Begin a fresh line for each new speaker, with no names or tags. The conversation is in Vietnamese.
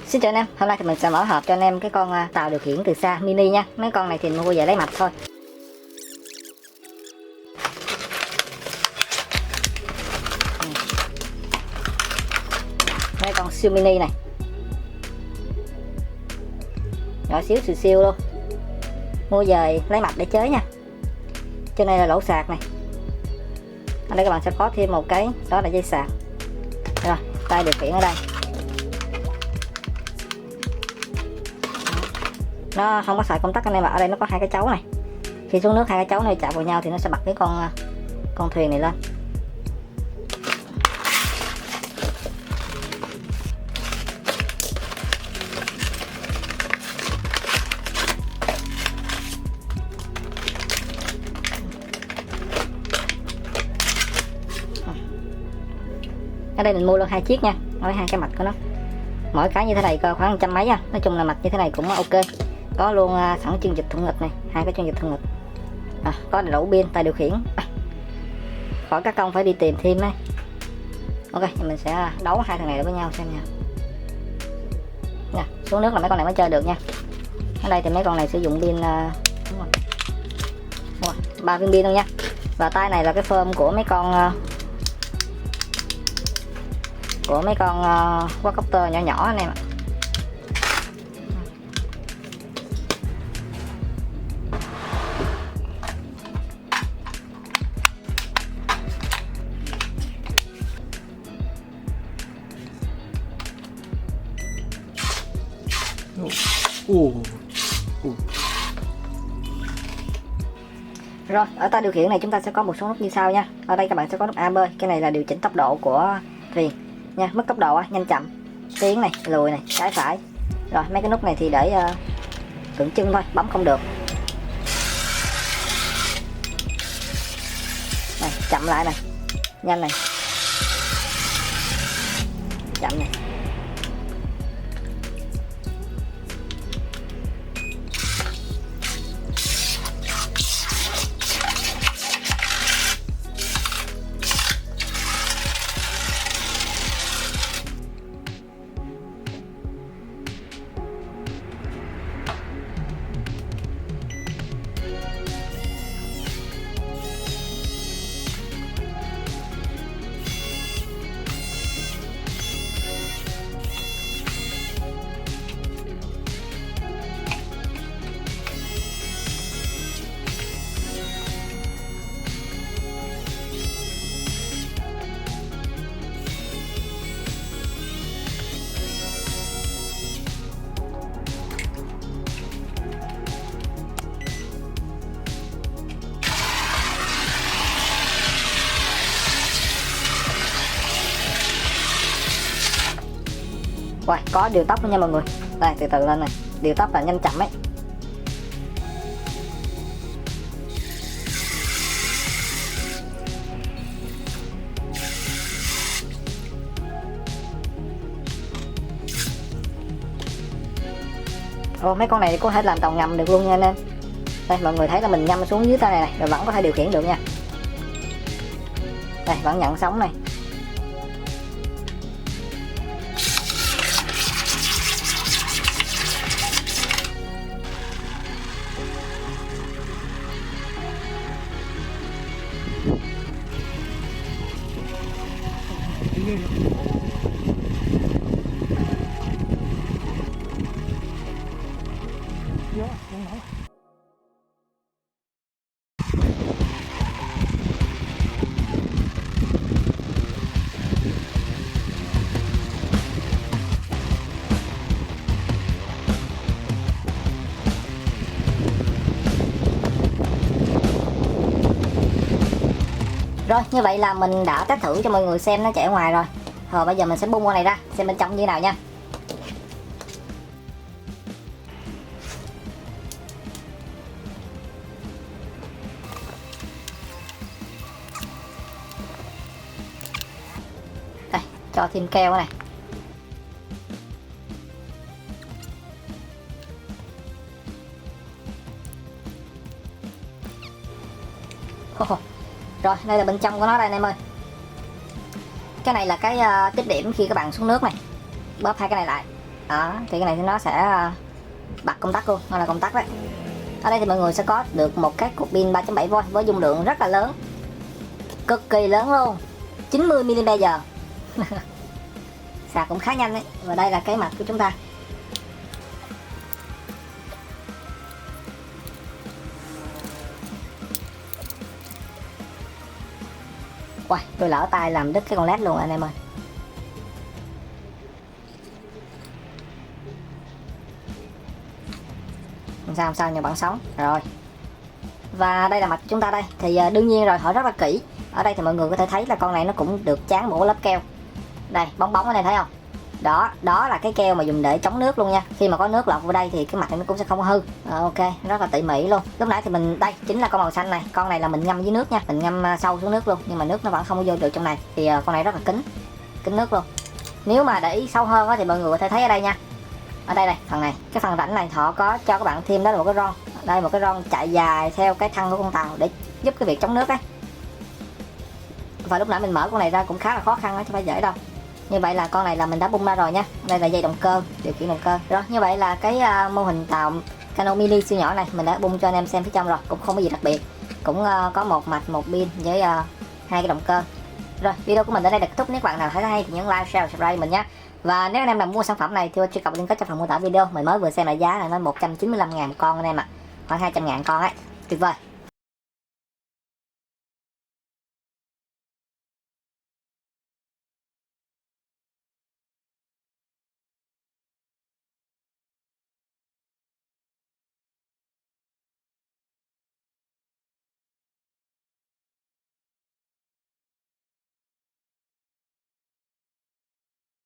Xin chào anh em, hôm nay thì mình sẽ mở hộp cho anh em cái con tàu điều khiển từ xa mini nha. Mấy con này thì mua về lấy mạch thôi. Mấy con siêu mini này, nhỏ xíu xìu siêu luôn. Mua về lấy mạch để chế nha. Trên đây là lỗ sạc này. Ở đây các bạn sẽ có thêm một cái, đó là dây sạc. Rồi, tay điều khiển ở đây. Nó không có xài công tắc anh em ạ. Ở đây nó có hai cái chấu này. Khi xuống nước hai cái chấu này chạm vào nhau thì nó sẽ bật cái con thuyền này lên. Ở đây mình mua luôn hai chiếc nha, với hai cái mạch của nó. Mỗi cái như thế này khoảng 100 mấy nha. Nói chung là mạch như thế này cũng ok. Có luôn sẵn chân vịt thuận nghịch này, hai cái chân vịt thuận nghịch. Có đầy đủ pin, tay điều khiển. Khỏi các công phải đi tìm thêm đấy. Ok, mình sẽ đấu hai thằng này với nhau xem nha. Xuống nước là mấy con này mới chơi được nha. Ở đây thì mấy con này sử dụng pin đúng rồi, 3 viên pin luôn nha. Và tay này là cái phơm của mấy con quadcopter nhỏ nhỏ anh em ạ. Rồi, ở tay điều khiển này chúng ta sẽ có một số nút như sau nha. Ở đây các bạn sẽ có nút A, B. Cái này là điều chỉnh tốc độ của thuyền nha, mất tốc độ nhanh chậm, tiến này, lùi này, trái phải. Rồi mấy cái nút này thì để tượng trưng thôi, bấm không được. Này, chậm lại này, nhanh này, chậm này. Rồi, có điều tốc nữa nha mọi người. Đây, từ từ lên này. Điều tốc là nhanh chậm ấy. Ồ, mấy con này có thể làm tàu ngầm được luôn nha anh em. Đây, mọi người thấy là mình nhâm xuống dưới tay này rồi vẫn có thể điều khiển được nha. Đây, vẫn nhận sóng này. Rồi, như vậy là mình đã test thử cho mọi người xem nó chạy ở ngoài rồi. Rồi bây giờ mình sẽ bung con này ra xem bên trong như thế nào nha. Đây, cho thêm keo này. Rồi đây là bên trong của nó đây anh em ơi. Cái này là cái tích điểm khi các bạn xuống nước này. bóp hai cái này lại đó, thì cái này thì nó sẽ bật công tắc luôn, nó là công tắc đấy. Ở đây thì mọi người sẽ có được một cái cục pin 3.7V với dung lượng rất là lớn, cực kỳ lớn luôn, 90 mAh. Sạc cũng khá nhanh đấy. Và đây là cái mặt của chúng ta. Wow, tôi lỡ tay làm đứt cái con led luôn anh em ơi. Không sao nhưng bạn sống rồi. Và đây là mặt của chúng ta đây. Thì đương nhiên rồi, họ rất là kỹ. Ở đây thì mọi người có thể thấy là con này nó cũng được tráng một lớp keo. Đây, bóng bóng ở đây thấy không? Đó là cái keo mà dùng để chống nước luôn nha. Khi mà có nước lọt vào đây thì cái mặt này nó cũng sẽ không hư. Ok, rất là tỉ mỉ luôn. Lúc nãy thì mình, đây chính là con màu xanh này. Con này là mình ngâm với nước nha, mình ngâm sâu xuống nước luôn, nhưng mà nước nó vẫn không vô được trong này. Thì con này rất là kín nước luôn. Nếu mà để ý sâu hơn thì mọi người có thể thấy ở đây nha. Ở đây phần này, cái phần rãnh này họ có cho các bạn thêm đó là một cái ron. Đây, một cái ron chạy dài theo cái thân của con tàu để giúp cái việc chống nước ấy. Và lúc nãy mình mở con này ra cũng khá là khó khăn đó, chứ không phải dễ đâu. Như vậy là con này là mình đã bung ra rồi nha. Đây là dây động cơ, điều khiển động cơ. Rồi, như vậy là cái mô hình tàu cano mini siêu nhỏ này mình đã bung cho anh em xem phía trong rồi, cũng không có gì đặc biệt. Cũng có một mạch, một pin với hai cái động cơ. Rồi, video của mình đến đây là kết thúc. Nếu bạn nào thấy hay thì nhấn like, share, subscribe mình nhé. Và nếu anh em nào mua sản phẩm này thì truy cập link kết trong phần mô tả video. Mình mới vừa xem lại giá là nó 195.000 con anh em ạ. Khoảng 200.000 con ấy. Tuyệt vời.